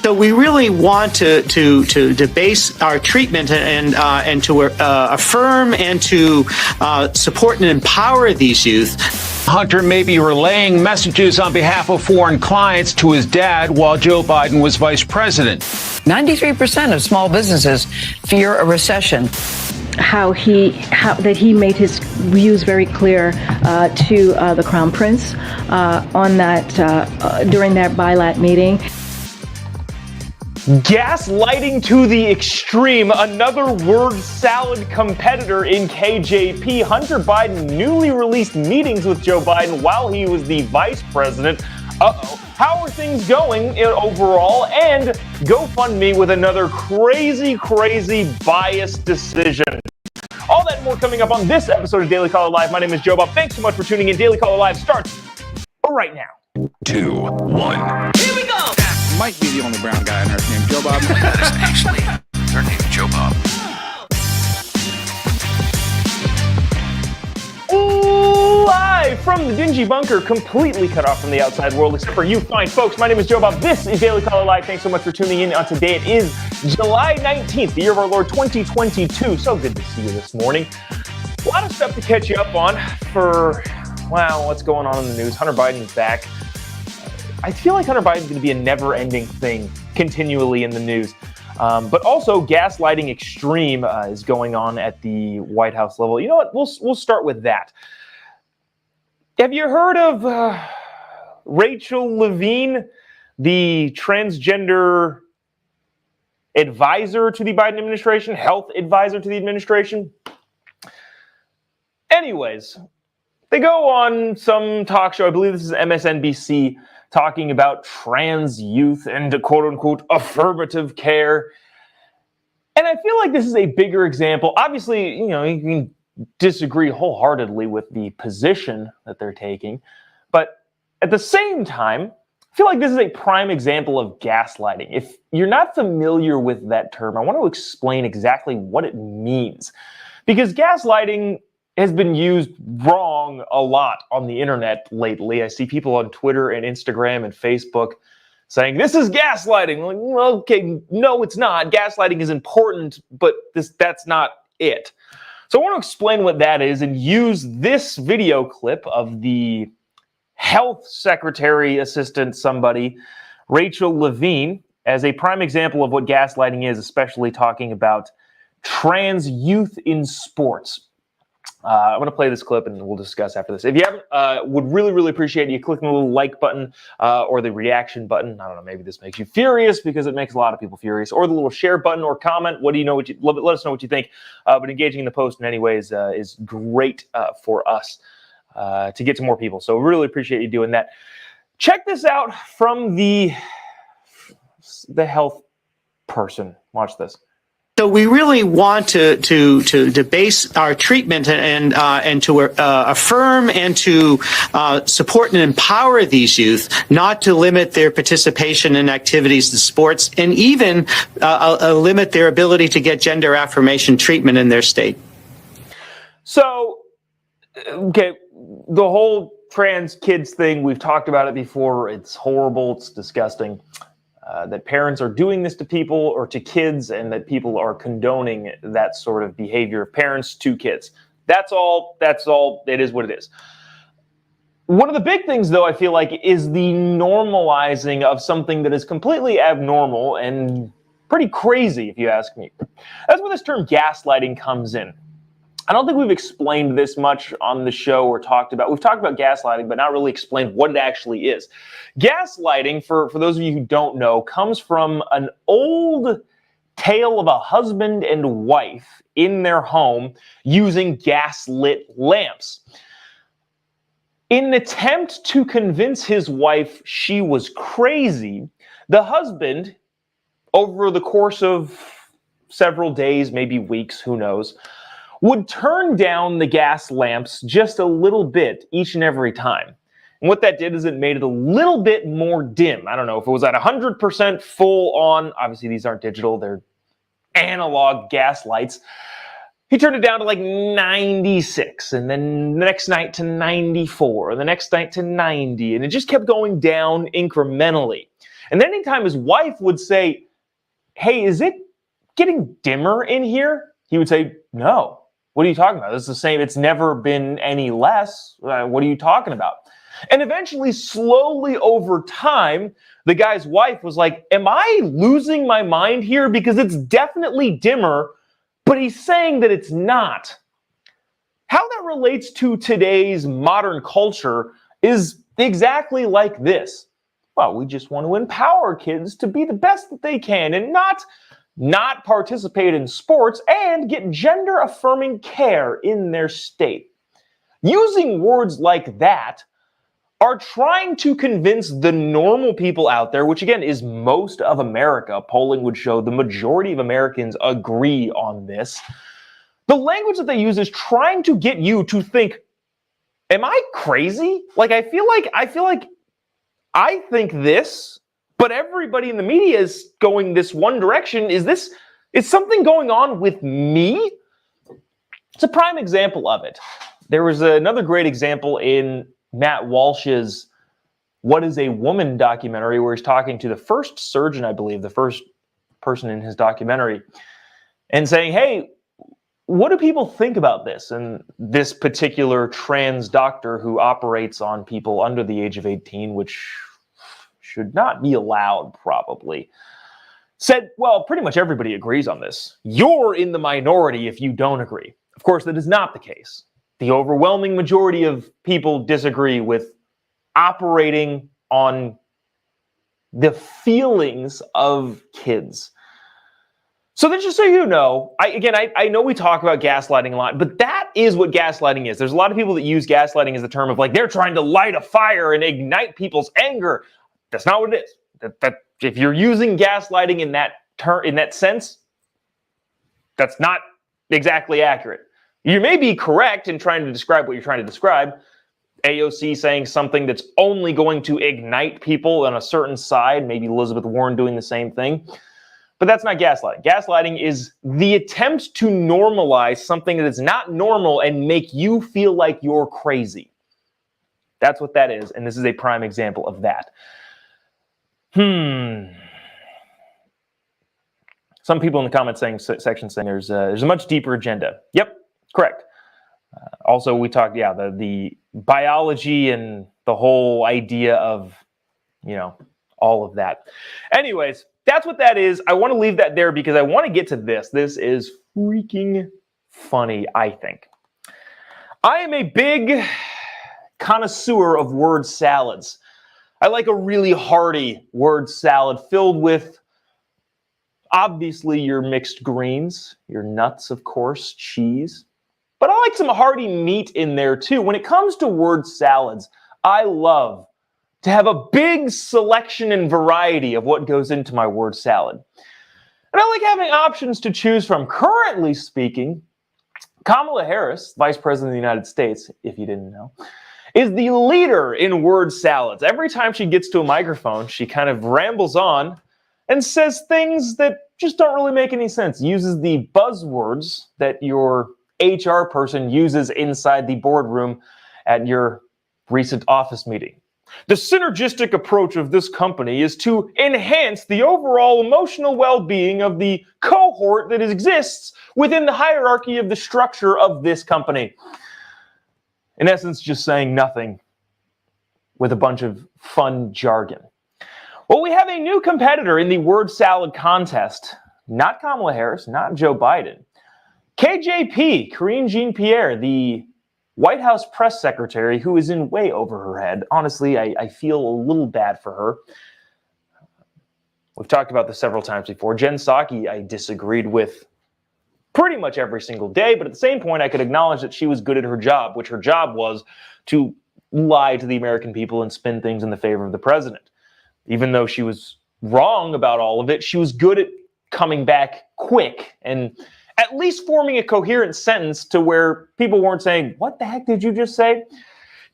So we really want to base our treatment and to affirm and to support and empower these youth. Hunter may be relaying messages on behalf of foreign clients to his dad while Joe Biden was vice president. 93% of small businesses fear a recession. How he made his views very clear to the Crown Prince on that during that bilat meeting. Gaslighting to the extreme, another word salad competitor in KJP. Hunter Biden newly released meetings with Joe Biden while he was the vice president. How are things going overall? And GoFundMe with another crazy biased decision. All that and more coming up on this episode of Daily Caller Live. My name is Jobob. Thanks so much for tuning in. Daily Caller Live starts right now. 2, 1. Here we go! Might be the only brown guy on earth named Jobob. That is actually her name, Jobob. Live from the dingy bunker, completely cut off from the outside world, except for you fine folks. My name is Jobob. This is Daily Caller Live. Thanks so much for tuning in. On today, it is July 19th, the year of our Lord 2022. So good to see you this morning. A lot of stuff to catch you up on for, wow, what's going on in the news. Hunter Biden's back. I feel like Hunter Biden's going to be a never-ending thing continually in the news. But also, gaslighting extreme is going on at the White House level. You know what? We'll start with that. Have you heard of Rachel Levine, the transgender advisor to the Biden administration, health advisor to the administration? Anyways, they go on some talk show, I believe this is MSNBC, talking about trans youth and quote-unquote affirmative care. And I feel like this is a bigger example. Obviously, you can disagree wholeheartedly with the position that they're taking. But at the same time, I feel like this is a prime example of gaslighting. If you're not familiar with that term, I want to explain exactly what it means. Because gaslighting has been used wrong a lot on the internet lately. I see people on Twitter and Instagram and Facebook saying, this is gaslighting. I'm like, well, okay, no, it's not. Gaslighting is important, but that's not it. So I want to explain what that is and use this video clip of the health secretary assistant somebody, Rachel Levine, as a prime example of what gaslighting is, especially talking about trans youth in sports. I'm going to play this clip and we'll discuss after this. If you haven't, would really appreciate you clicking the little like button or the reaction button. I don't know, maybe this makes you furious because it makes a lot of people furious. Or the little share button or comment. What do you know? Let us know what you think. But engaging in the post in any ways is great for us to get to more people. So really appreciate you doing that. Check this out from the health person. Watch this. So we really want to base our treatment and to affirm and to support and empower these youth, not to limit their participation in activities in sports, and even limit their ability to get gender affirmation treatment in their state. So, okay, the whole trans kids thing, we've talked about it before. It's horrible. It's disgusting. That parents are doing this to people or to kids, and that people are condoning that sort of behavior of parents to kids. That's all. It is what it is. One of the big things, though, I feel like, is the normalizing of something that is completely abnormal and pretty crazy, if you ask me. That's where this term gaslighting comes in. I don't think we've explained this much on the show or we've talked about gaslighting, but not really explained what it actually is. Gaslighting, for those of you who don't know, comes from an old tale of a husband and wife in their home using gaslit lamps. In an attempt to convince his wife she was crazy, the husband, over the course of several days, maybe weeks, who knows, would turn down the gas lamps just a little bit each and every time. And what that did is it made it a little bit more dim. I don't know if it was at 100% full on. Obviously, these aren't digital. They're analog gas lights. He turned it down to like 96, and then the next night to 94, and the next night to 90, and it just kept going down incrementally. And then anytime his wife would say, hey, is it getting dimmer in here? He would say, no. What are you talking about? It's the same. It's never been any less. What are you talking about? And eventually, slowly over time, the guy's wife was like, am I losing my mind here? Because it's definitely dimmer, but he's saying that it's not. How that relates to today's modern culture is exactly like this. Well, we just want to empower kids to be the best that they can and not participate in sports and get gender-affirming care in their state. Using words like that are trying to convince the normal people out there, which again is most of America. Polling would show the majority of Americans agree on this. The language that they use is trying to get you to think, am I crazy? Like, I feel like I think this, but everybody in the media is going this one direction. Is something going on with me? It's a prime example of it. There was another great example in Matt Walsh's What is a Woman documentary, where he's talking to the first surgeon, I believe, the first person in his documentary, and saying, hey, what do people think about this? And this particular trans doctor who operates on people under the age of 18, which should not be allowed probably, said, well, pretty much everybody agrees on this. You're in the minority if you don't agree. Of course, that is not the case. The overwhelming majority of people disagree with operating on the feelings of kids. So then, just so you know, I know we talk about gaslighting a lot, but that is what gaslighting is. There's a lot of people that use gaslighting as the term of like they're trying to light a fire and ignite people's anger. That's not what it is. That if you're using gaslighting in that sense, that's not exactly accurate. You may be correct in trying to describe what you're trying to describe. AOC saying something that's only going to ignite people on a certain side, maybe Elizabeth Warren doing the same thing. But that's not gaslighting. Gaslighting is the attempt to normalize something that is not normal and make you feel like you're crazy. That's what that is, and this is a prime example of that. Some people in the comment section saying there's a much deeper agenda. Yep, correct. Also, we talked, the biology and the whole idea of, all of that. Anyways, that's what that is. I want to leave that there because I want to get to this. This is freaking funny, I think. I am a big connoisseur of word salads. I like a really hearty word salad filled with, obviously, your mixed greens, your nuts, of course, cheese. But I like some hearty meat in there too. When it comes to word salads, I love to have a big selection and variety of what goes into my word salad. And I like having options to choose from. Currently speaking, Kamala Harris, Vice President of the United States, if you didn't know, is the leader in word salads. Every time she gets to a microphone, she kind of rambles on and says things that just don't really make any sense. Uses the buzzwords that your HR person uses inside the boardroom at your recent office meeting. The synergistic approach of this company is to enhance the overall emotional well-being of the cohort that exists within the hierarchy of the structure of this company. In essence, just saying nothing with a bunch of fun jargon. Well, we have a new competitor in the word salad contest. Not Kamala Harris, not Joe Biden. KJP, Karine Jean-Pierre, the White House press secretary, who is in way over her head. Honestly, I feel a little bad for her. We've talked about this several times before. Jen Psaki, I disagreed with pretty much every single day, but at the same point, I could acknowledge that she was good at her job, which her job was to lie to the American people and spin things in the favor of the president. Even though she was wrong about all of it, she was good at coming back quick and at least forming a coherent sentence to where people weren't saying, what the heck did you just say?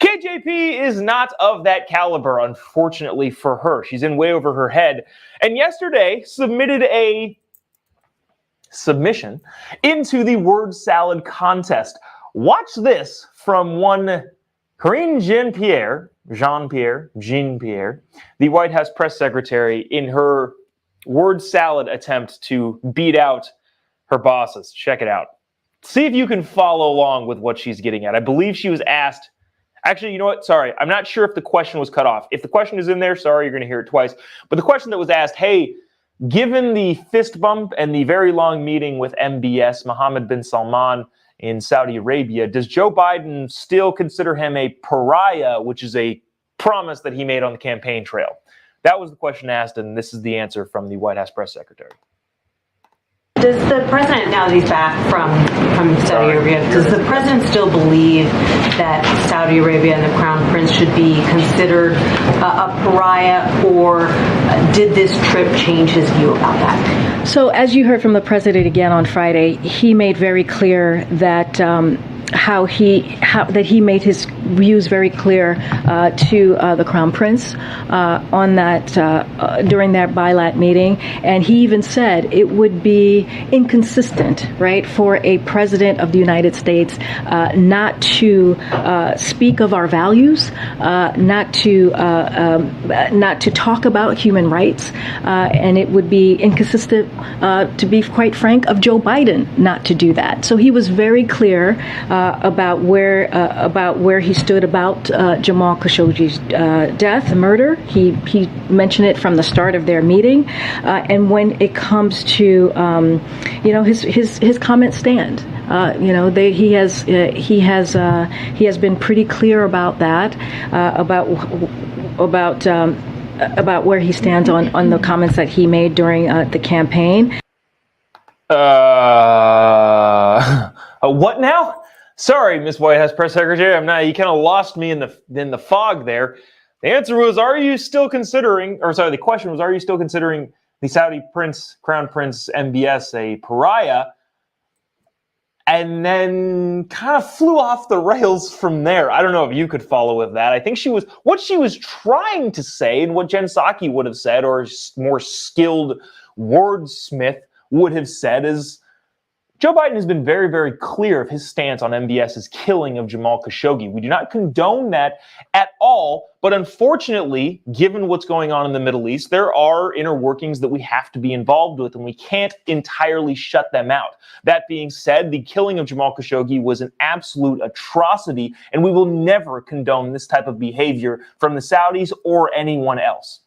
KJP is not of that caliber, unfortunately for her. She's in way over her head. And yesterday submitted a submission into the word salad contest. Watch this from one Karine Jean-Pierre, Jean-Pierre, the White House press secretary, in her word salad attempt to beat out her bosses. Check it out. See if you can follow along with what she's getting at. I believe she was asked, actually, you know what? Sorry, I'm not sure if the question was cut off. If the question is in there, sorry, you're going to hear it twice. But the question that was asked, hey, given the fist bump and the very long meeting with MBS, Mohammed bin Salman, in Saudi Arabia, does Joe Biden still consider him a pariah, which is a promise that he made on the campaign trail? That was the question asked, and this is the answer from the White House press secretary. Does the president, now that he's back from Saudi Arabia, does the president still believe that Saudi Arabia and the Crown Prince should be considered a pariah, or did this trip change his view about that? So as you heard from the president again on Friday, he made very clear that that he made his views very clear to the Crown Prince on that during that bilat meeting, and he even said it would be inconsistent, right, for a president of the United States not to speak of our values, not to talk about human rights, and it would be inconsistent, to be quite frank, of Joe Biden not to do that. So he was very clear about where he stood about Jamal Khashoggi's death, murder. He mentioned it from the start of their meeting, and when it comes to his comments stand. He has been pretty clear about that, about where he stands on the comments that he made during the campaign. What now? Sorry, Miss White House press secretary, you kind of lost me in the fog there. The answer was, the question was, are you still considering the Saudi Crown Prince MBS a pariah? And then kind of flew off the rails from there. I don't know if you could follow with that. I think what she was trying to say, and what Jen Psaki would have said, or a more skilled wordsmith would have said, is Joe Biden has been very, very clear of his stance on MBS's killing of Jamal Khashoggi. We do not condone that at all, but unfortunately, given what's going on in the Middle East, there are inner workings that we have to be involved with, and we can't entirely shut them out. That being said, the killing of Jamal Khashoggi was an absolute atrocity, and we will never condone this type of behavior from the Saudis or anyone else.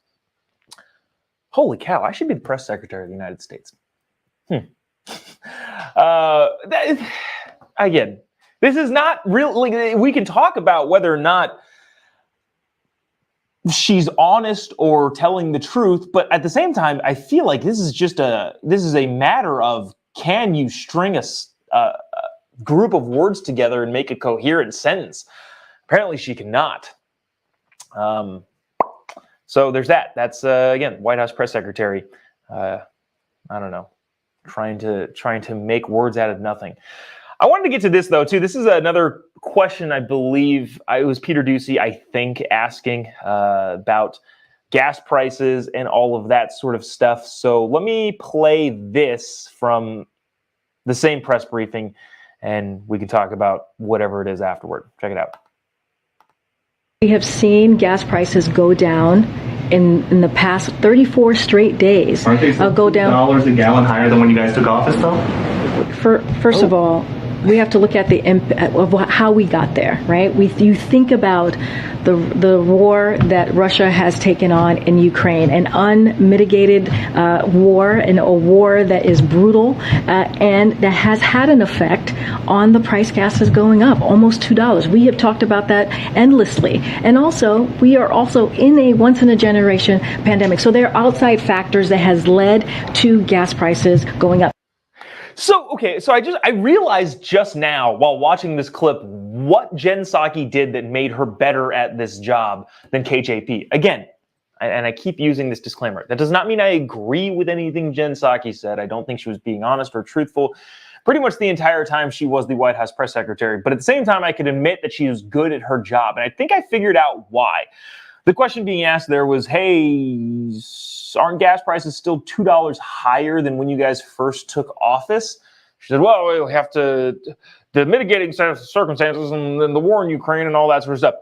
Holy cow, I should be the press secretary of the United States. Again, this is not real. We can talk about whether or not she's honest or telling the truth, but at the same time, I feel like this is a matter of, can you string a group of words together and make a coherent sentence? Apparently, she cannot. So there's that. That's again, White House press secretary. I don't know. Trying to make words out of nothing. I wanted to get to this, though, too. This is another question, I believe. It was Peter Doocy, I think, asking about gas prices and all of that sort of stuff. So let me play this from the same press briefing, and we can talk about whatever it is afterward. Check it out. We have seen gas prices go down in the past 34 straight days. Aren't they still go down $2 a gallon higher than when you guys took office, though? First of all, we have to look at the impact of how we got there, right? You think about the war that Russia has taken on in Ukraine, an unmitigated war, and a war that is brutal, and that has had an effect on the price gases going up, almost $2. We have talked about that endlessly. And also, we are also in a once-in-a-generation pandemic. So there are outside factors that has led to gas prices going up. So I realized just now while watching this clip what Jen Psaki did that made her better at this job than KJP. Again, and I keep using this disclaimer, that does not mean I agree with anything Jen Psaki said. I don't think she was being honest or truthful pretty much the entire time she was the White House press secretary. But at the same time, I could admit that she was good at her job. And I think I figured out why. The question being asked there was, hey, aren't gas prices still $2 higher than when you guys first took office? She said, well, we have to, the mitigating circumstances and then the war in Ukraine and all that sort of stuff.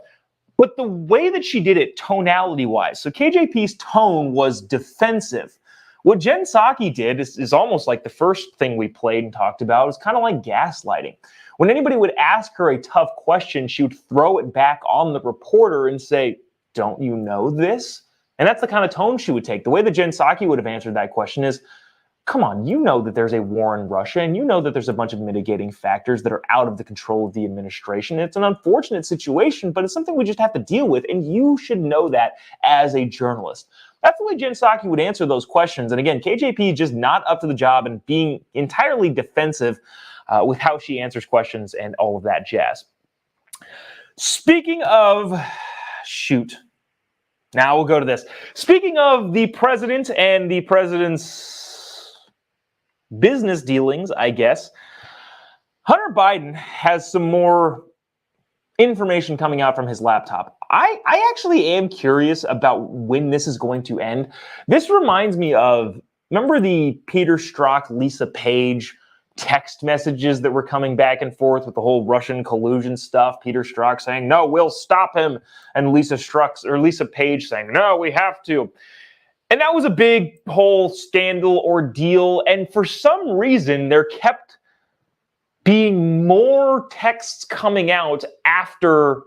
But the way that she did it, tonality-wise, so KJP's tone was defensive. What Jen Psaki did is almost like the first thing we played and talked about. It was kind of like gaslighting. When anybody would ask her a tough question, she would throw it back on the reporter and say, "Don't you know this?" And that's the kind of tone she would take. The way that Jen Psaki would have answered that question is, come on, you know that there's a war in Russia, and you know that there's a bunch of mitigating factors that are out of the control of the administration. It's an unfortunate situation, but it's something we just have to deal with, and you should know that as a journalist. That's the way Jen Psaki would answer those questions. And again, KJP just not up to the job and being entirely defensive with how she answers questions and all of that jazz. Speaking of, now we'll go to this. Speaking of the president and the president's business dealings, I guess, Hunter Biden has some more information coming out from his laptop. I actually am curious about when this is going to end. This reminds me of, remember the Peter Strzok, Lisa Page text messages that were coming back and forth with the whole Russian collusion stuff? Peter Strzok saying, "No, we'll stop him," and Lisa Page saying, "No, we have to." And that was a big whole scandal ordeal. And for some reason, there kept being more texts coming out after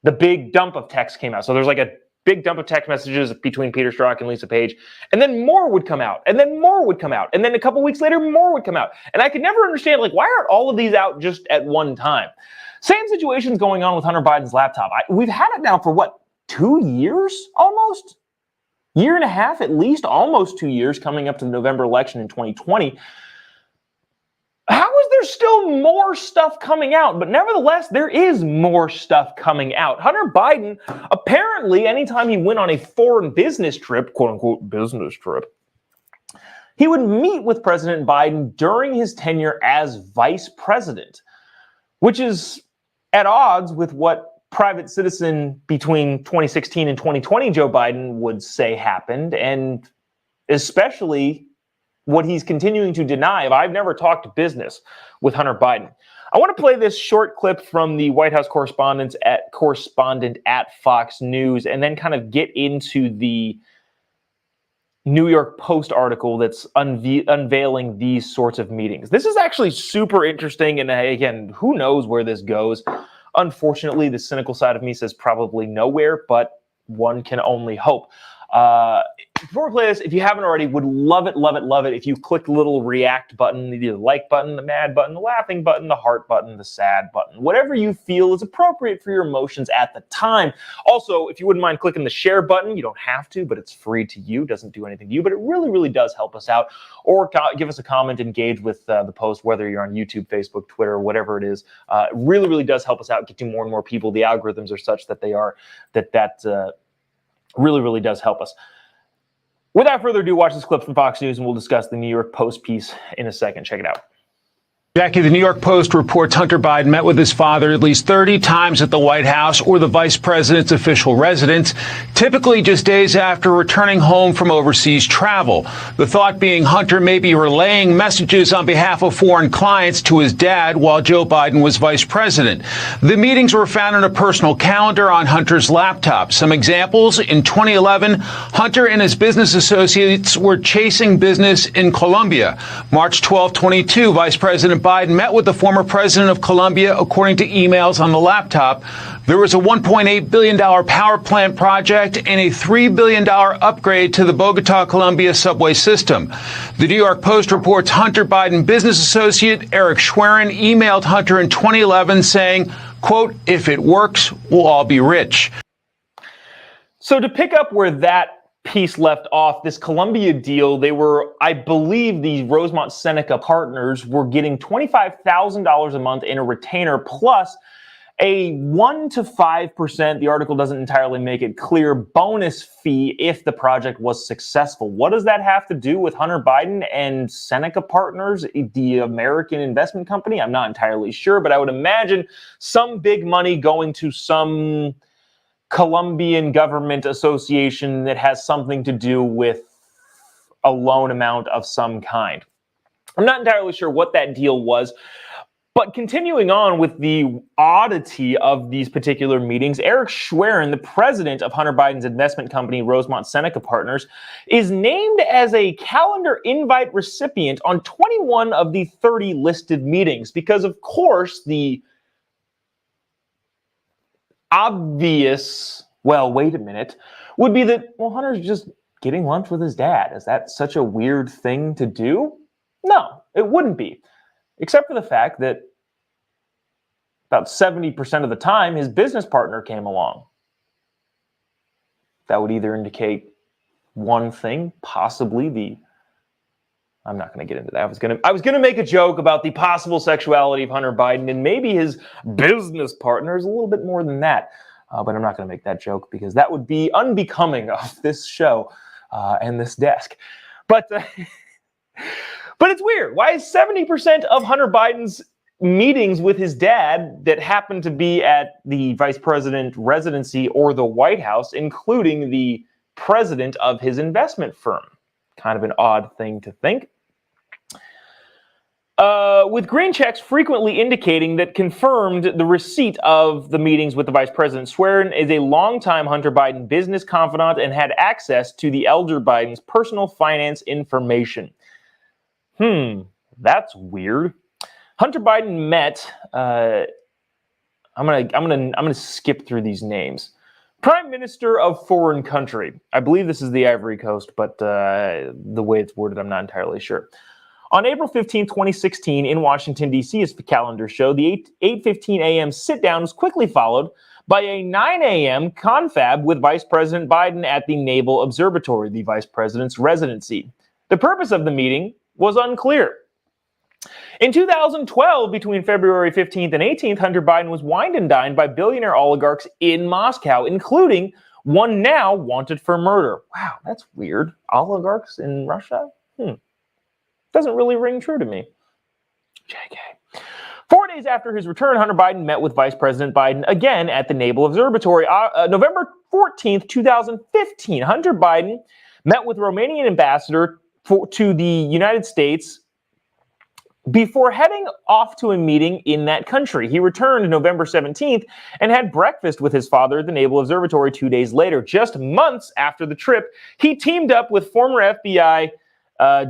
the big dump of text came out. So there's like a big dump of text messages between Peter Strzok and Lisa Page. And then more would come out. And then more would come out. And then a couple weeks later, more would come out. And I could never understand, like, why aren't all of these out just at one time? Same situation's going on with Hunter Biden's laptop. We've had it now for, what, 2 years almost? Year and a half at least, almost 2 years, coming up to the November election in 2020. How is there still more stuff coming out? But nevertheless, there is more stuff coming out. Hunter Biden, apparently, anytime he went on a foreign business trip, quote unquote business trip, he would meet with President Biden during his tenure as vice president, which is at odds with what private citizen between 2016 and 2020 Joe Biden would say happened, and especially what he's continuing to deny of, "I've never talked business with Hunter Biden." I want to play this short clip from the White House correspondent at Fox News, and then kind of get into the New York Post article that's unveiling these sorts of meetings. This is actually super interesting, and again, who knows where this goes. Unfortunately, the cynical side of me says probably nowhere, but one can only hope. Before we play this, if you haven't already, would love it if you click the little react button, either the like button, the mad button, the laughing button, the heart button, the sad button, whatever you feel is appropriate for your emotions at the time. Also, if you wouldn't mind clicking the share button, you don't have to, but it's free to you, doesn't do anything to you, but it really, really does help us out. Or give us a comment, engage with the post, whether you're on YouTube, Facebook, Twitter, whatever it is. It really, really does help us out, get to more and more people. The algorithms are such that that really, really does help us. Without further ado, watch this clip from Fox News, and we'll discuss the New York Post piece in a second. Check it out. Jackie, the New York Post reports Hunter Biden met with his father at least 30 times at the White House or the vice president's official residence, typically just days after returning home from overseas travel. The thought being Hunter may be relaying messages on behalf of foreign clients to his dad while Joe Biden was vice president. The meetings were found in a personal calendar on Hunter's laptop. Some examples: in 2011, Hunter and his business associates were chasing business in Colombia. March 12, 22, Vice President Biden met with the former president of Colombia, according to emails on the laptop. There was a $1.8 billion power plant project and a $3 billion upgrade to the Bogota, Colombia subway system. The New York Post reports Hunter Biden business associate Eric Schwerin emailed Hunter in 2011 saying, quote, "If it works, we'll all be rich." So to pick up where that piece left off, this Columbia deal, they were, I believe the Rosemont Seneca partners were getting $25,000 a month in a retainer plus a 1 to 5%, the article doesn't entirely make it clear, bonus fee if the project was successful. What does that have to do with Hunter Biden and Seneca Partners, the American investment company? I'm not entirely sure, but I would imagine some big money going to some Colombian government association that has something to do with a loan amount of some kind. I'm not entirely sure what that deal was. But continuing on with the oddity of these particular meetings, Eric Schwerin, the president of Hunter Biden's investment company, Rosemont Seneca Partners, is named as a calendar invite recipient on 21 of the 30 listed meetings because, of course, the obvious, well, wait a minute, would be that, well, Hunter's just getting lunch with his dad. Is that such a weird thing to do? No, it wouldn't be. Except for the fact that about 70% of the time, his business partner came along. That would either indicate one thing, possibly I'm not going to get into that. I was going to make a joke about the possible sexuality of Hunter Biden, and maybe his business partner is a little bit more than that. But I'm not going to make that joke because that would be unbecoming of this show and this desk. But it's weird. Why is 70% of Hunter Biden's meetings with his dad that happen to be at the vice president residency or the White House, including the president of his investment firm? Kind of an odd thing to think. With green checks frequently indicating that confirmed the receipt of the meetings with the vice president. Schwerin is a longtime Hunter Biden business confidant and had access to the elder Biden's personal finance information. That's weird. Hunter Biden met. I'm gonna skip through these names. Prime Minister of foreign country. I believe this is the Ivory Coast, but the way it's worded, I'm not entirely sure. On April 15, 2016, in Washington, D.C., as the calendar showed, the 8:15 a.m. sit-down was quickly followed by a 9 a.m. confab with Vice President Biden at the Naval Observatory, the vice president's residency. The purpose of the meeting was unclear. In 2012, between February 15th and 18th, Hunter Biden was wined and dined by billionaire oligarchs in Moscow, including one now wanted for murder. Wow, that's weird. Oligarchs in Russia? Doesn't really ring true to me. JK. 4 days after his return, Hunter Biden met with Vice President Biden again at the Naval Observatory. November 14th, 2015, Hunter Biden met with Romanian ambassador to the United States before heading off to a meeting in that country. He returned November 17th and had breakfast with his father at the Naval Observatory 2 days later. Just months after the trip, he teamed up with former FBI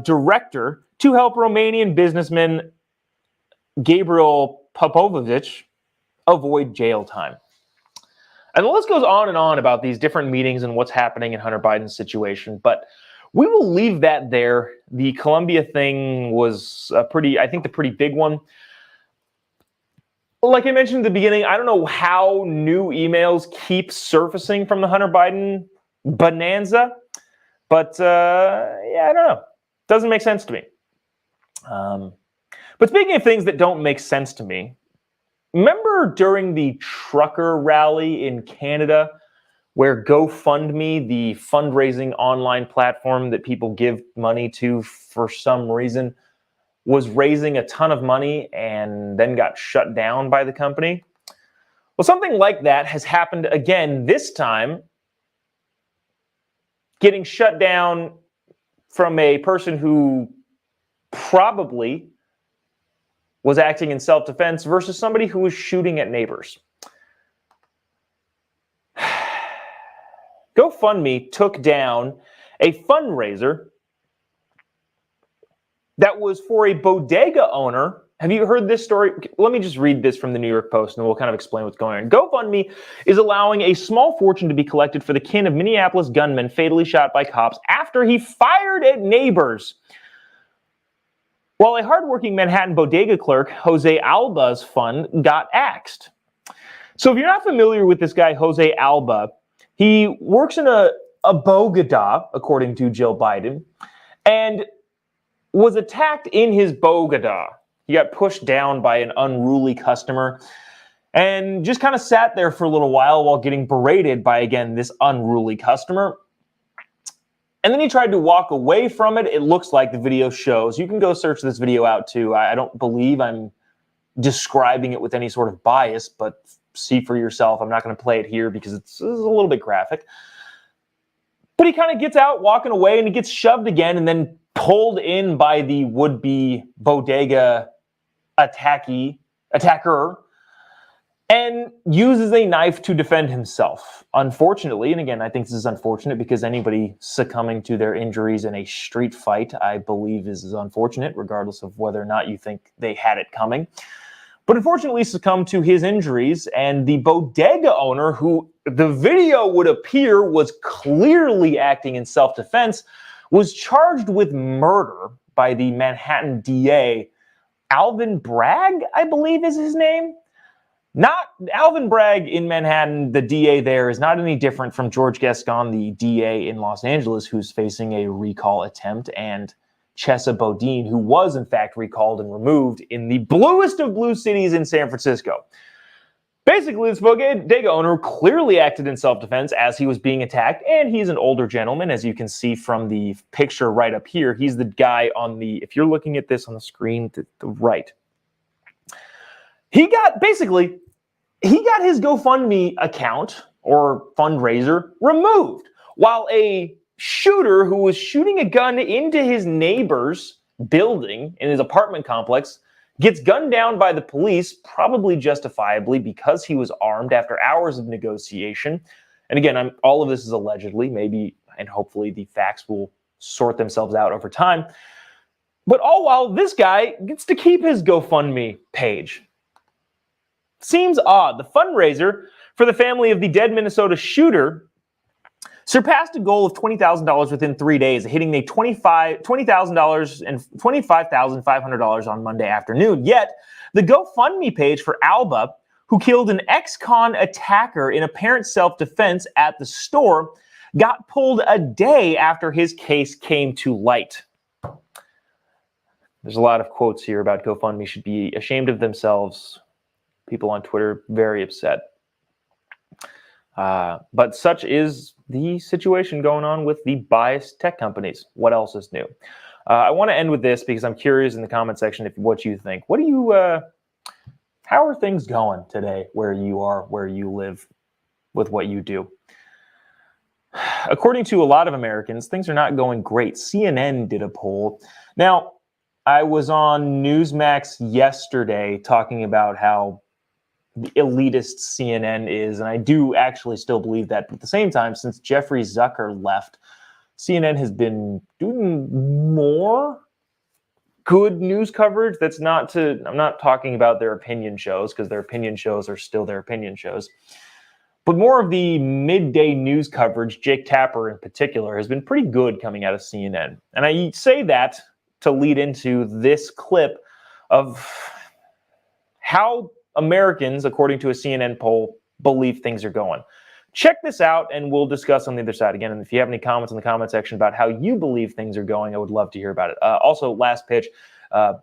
director to help Romanian businessman Gabriel Popovich avoid jail time. And the list goes on and on about these different meetings and what's happening in Hunter Biden's situation, but we will leave that there. The Colombia thing was the pretty big one. Like I mentioned at the beginning, I don't know how new emails keep surfacing from the Hunter Biden bonanza, but I don't know. Doesn't make sense to me. But speaking of things that don't make sense to me, remember during the trucker rally in Canada where GoFundMe, the fundraising online platform that people give money to for some reason, was raising a ton of money and then got shut down by the company? Well, something like that has happened again, this time getting shut down from a person who probably was acting in self-defense versus somebody who was shooting at neighbors. GoFundMe took down a fundraiser that was for a bodega owner. Have you heard this story? Let me just read this from the New York Post and we'll kind of explain what's going on. GoFundMe is allowing a small fortune to be collected for the kin of Minneapolis gunman fatally shot by cops after he fired at neighbors. While a hardworking Manhattan bodega clerk, Jose Alba's fund got axed. So if you're not familiar with this guy, Jose Alba, he works in a bogada, according to Jill Biden, and was attacked in his bogada. He got pushed down by an unruly customer and just kind of sat there for a little while getting berated by, again, this unruly customer. And then he tried to walk away from it. It looks like the video shows. You can go search this video out too. I don't believe I'm describing it with any sort of bias, but see for yourself. I'm not going to play it here because it's a little bit graphic. But he kind of gets out walking away and he gets shoved again and then pulled in by the would-be bodega attackee attacker, and uses a knife to defend himself. Unfortunately, and again, I think this is unfortunate because anybody succumbing to their injuries in a street fight, I believe, is unfortunate, regardless of whether or not you think they had it coming. But unfortunately succumbed to his injuries, and the bodega owner, who the video would appear was clearly acting in self-defense, was charged with murder by the Manhattan DA. Alvin Bragg, I believe is his name. Not Alvin Bragg in Manhattan, the DA there, is not any different from George Gascon, the DA in Los Angeles, who's facing a recall attempt, and Chesa Boudin, who was in fact recalled and removed in the bluest of blue cities in San Francisco. Basically, this bodega owner clearly acted in self-defense as he was being attacked, and he's an older gentleman, as you can see from the picture right up here. He's the guy on the, if you're looking at this on the screen to the right, he got his GoFundMe account or fundraiser removed, while a shooter who was shooting a gun into his neighbor's building in his apartment complex gets gunned down by the police, probably justifiably because he was armed after hours of negotiation. And again, all of this is allegedly, maybe, and hopefully the facts will sort themselves out over time. But all while this guy gets to keep his GoFundMe page. Seems odd. The fundraiser for the family of the dead Minnesota shooter surpassed a goal of $20,000 within 3 days, hitting the $20,000 and $25,500 on Monday afternoon. Yet, the GoFundMe page for Alba, who killed an ex-con attacker in apparent self-defense at the store, got pulled a day after his case came to light. There's a lot of quotes here about GoFundMe should be ashamed of themselves. People on Twitter very upset. But such is the situation going on with the biased tech companies. What else is new? I want to end with this because I'm curious in the comment section what you think. What do you? How are things going today where you are, where you live, with what you do? According to a lot of Americans, things are not going great. CNN did a poll. Now, I was on Newsmax yesterday talking about how the elitist CNN is, and I do actually still believe that. But at the same time, since Jeffrey Zucker left, CNN has been doing more good news coverage. I'm not talking about their opinion shows, because their opinion shows are still their opinion shows. But more of the midday news coverage, Jake Tapper in particular, has been pretty good coming out of CNN. And I say that to lead into this clip of how Americans, according to a CNN poll, believe things are going. Check this out, and we'll discuss on the other side again. And if you have any comments in the comment section about how you believe things are going, I would love to hear about it. Also, last pitch, if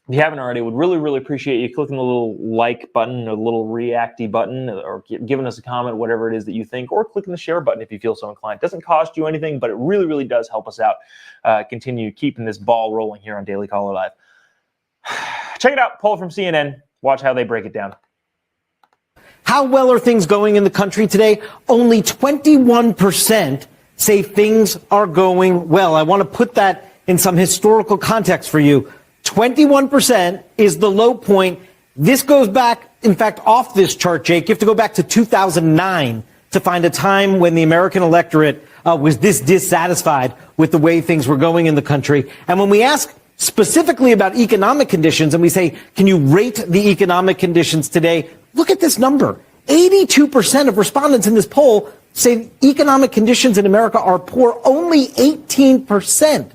you haven't already, I would really, really appreciate you clicking the little like button or the little reacty button, or giving us a comment, whatever it is that you think, or clicking the share button if you feel so inclined. It doesn't cost you anything, but it really, really does help us out continue keeping this ball rolling here on Daily Caller Live. Check it out, poll from CNN. Watch how they break it down. How well are things going in the country today? Only 21% say things are going well. I want to put that in some historical context for you. 21% is the low point. This goes back, in fact, off this chart, Jake. You have to go back to 2009 to find a time when the American electorate was this dissatisfied with the way things were going in the country. And when we ask specifically about economic conditions, and we say, can you rate the economic conditions today? Look at this number. 82% of respondents in this poll say economic conditions in America are poor. Only 18%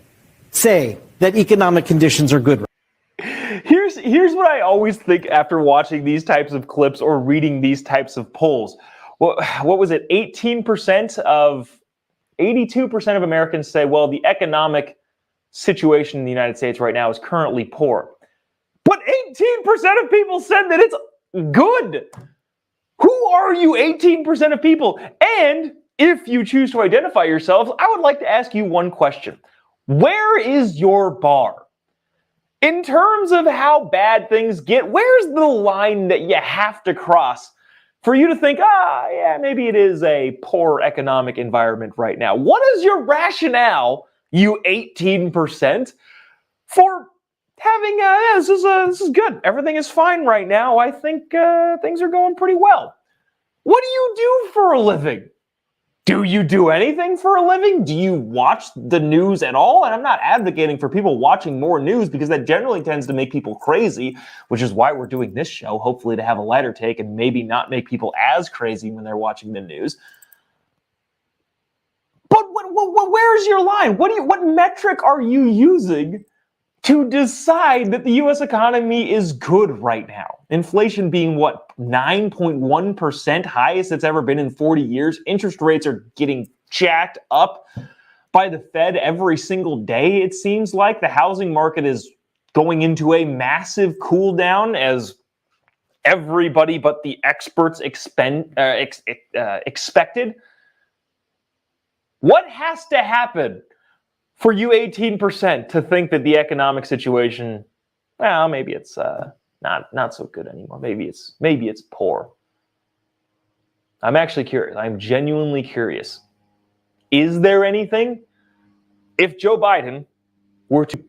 say that economic conditions are good. Here's what I always think after watching these types of clips or reading these types of polls. What was it? 82% of Americans say, well, the economic situation in the United States right now is currently poor. But 18% of people said that it's good. Who are you, 18% of people? And if you choose to identify yourselves, I would like to ask you one question. Where is your bar? In terms of how bad things get, where's the line that you have to cross for you to think, yeah, maybe it is a poor economic environment right now? What is your rationale, you 18%, for having this is good. Everything is fine right now. I think things are going pretty well. What do you do for a living? Do you do anything for a living? Do you watch the news at all? And I'm not advocating for people watching more news because that generally tends to make people crazy, which is why we're doing this show, hopefully to have a lighter take and maybe not make people as crazy when they're watching the news. But where's your line? What metric are you using to decide that the U.S. economy is good right now? Inflation being, 9.1%, highest it's ever been in 40 years. Interest rates are getting jacked up by the Fed every single day, it seems like. The housing market is going into a massive cool down as everybody but the experts expected. What has to happen for you 18% to think that the economic situation, well, maybe it's not so good anymore. Maybe it's poor. I'm actually curious. I'm genuinely curious. Is there anything? If Joe Biden were to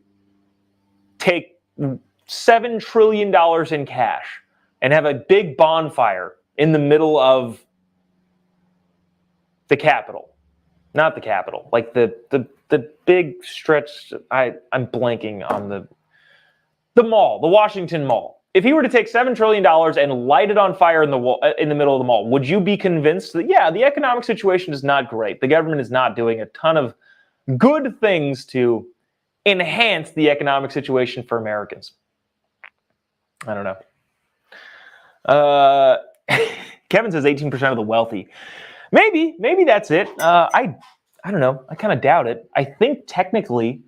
take $7 trillion in cash and have a big bonfire in the middle of the Capitol, not the Capitol, like the big stretch, I'm blanking on the mall, the Washington Mall. If he were to take $7 trillion and light it on fire in the middle of the mall, would you be convinced that, yeah, the economic situation is not great? The government is not doing a ton of good things to enhance the economic situation for Americans? I don't know. Kevin says 18% of the wealthy. Maybe that's it. I don't know. I kind of doubt it. I think technically,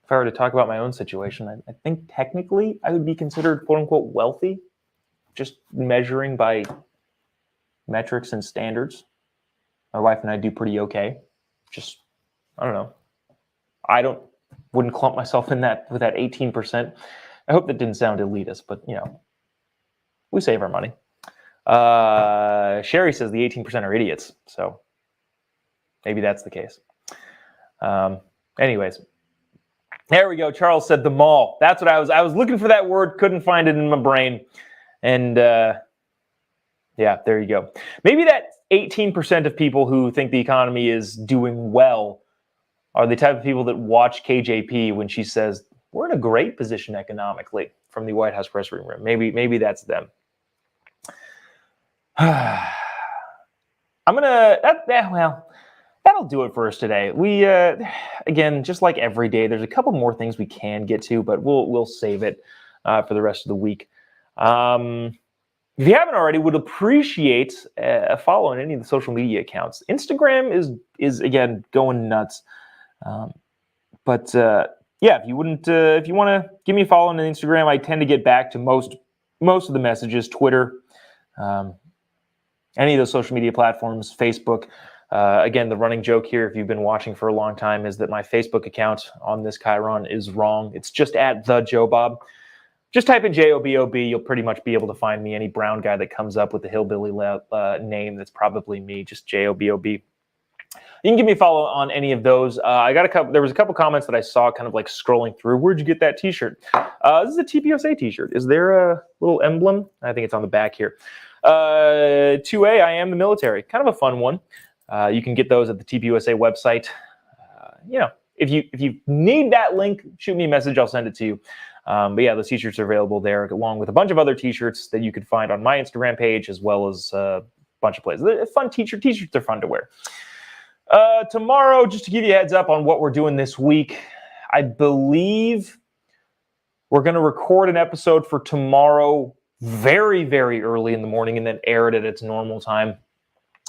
if I were to talk about my own situation, I think technically I would be considered quote unquote wealthy, just measuring by metrics and standards. My wife and I do pretty okay. Just, I don't know. Wouldn't clump myself in that with that 18%. I hope that didn't sound elitist, but we save our money. Sherry says the 18% are idiots, so maybe that's the case. Anyways, there we go. Charles said the mall. That's what I was looking for that word, couldn't find it in my brain. And yeah, there you go. Maybe that 18% of people who think the economy is doing well are the type of people that watch KJP when she says, we're in a great position economically from the White House press room. Maybe that's them. That'll do it for us today. We, again, just like every day, there's a couple more things we can get to, but we'll save it for the rest of the week. If you haven't already, would appreciate a follow on any of the social media accounts. Instagram is again going nuts, but yeah, if you want to give me a follow on Instagram, I tend to get back to most of the messages. Twitter, any of those social media platforms, Facebook. Again, the running joke here, if you've been watching for a long time, is that my Facebook account on this Chiron is wrong. It's just at the Jobob. Just type in Jobob. You'll pretty much be able to find me. Any brown guy that comes up with the hillbilly name, that's probably me. Just Jobob. You can give me a follow on any of those. There was a couple comments that I saw kind of like scrolling through. Where'd you get that t-shirt? This is a TPUSA t-shirt. Is there a little emblem? I think it's on the back here. 2A, I am the military. Kind of a fun one. You can get those at the TPUSA website. If you need that link, shoot me a message. I'll send it to you. But yeah, those t-shirts are available there, along with a bunch of other t-shirts that you could find on my Instagram page, as well as a bunch of places. Fun t-shirts are fun to wear. Tomorrow, just to give you a heads up on what we're doing this week, I believe we're going to record an episode for tomorrow very, very early in the morning and then air it at its normal time.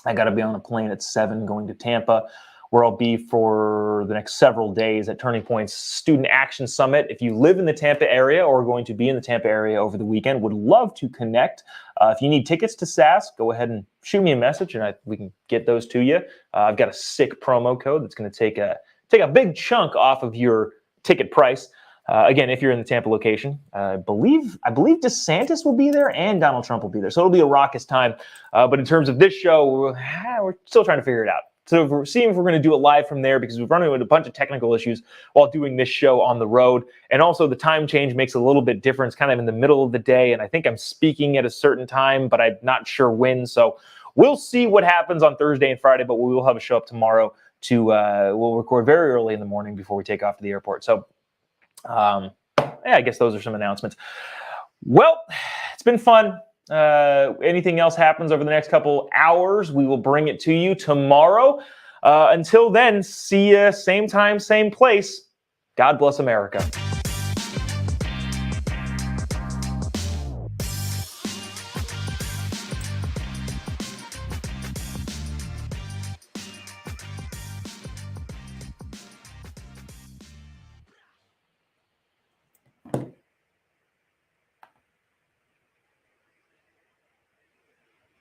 I got to be on a plane at 7 going to Tampa, where I'll be for the next several days at Turning Point's Student Action Summit. If you live in the Tampa area or are going to be in the Tampa area over the weekend, would love to connect. If you need tickets to SAS, go ahead and shoot me a message and we can get those to you. I've got a sick promo code that's going to take a big chunk off of your ticket price. Again, if you're in the Tampa location, I believe DeSantis will be there and Donald Trump will be there. So it'll be a raucous time. But in terms of this show, we're still trying to figure it out. So we're seeing if we're going to do it live from there, because we've run into a bunch of technical issues while doing this show on the road. And also the time change makes a little bit difference, kind of in the middle of the day. And I think I'm speaking at a certain time, but I'm not sure when. So we'll see what happens on Thursday and Friday, but we will have a show up tomorrow we'll record very early in the morning before we take off to the airport. So I guess those are some announcements. Well, it's been fun. Anything else happens over the next couple hours, we will bring it to you tomorrow. Until then, see you same time, same place. God bless America.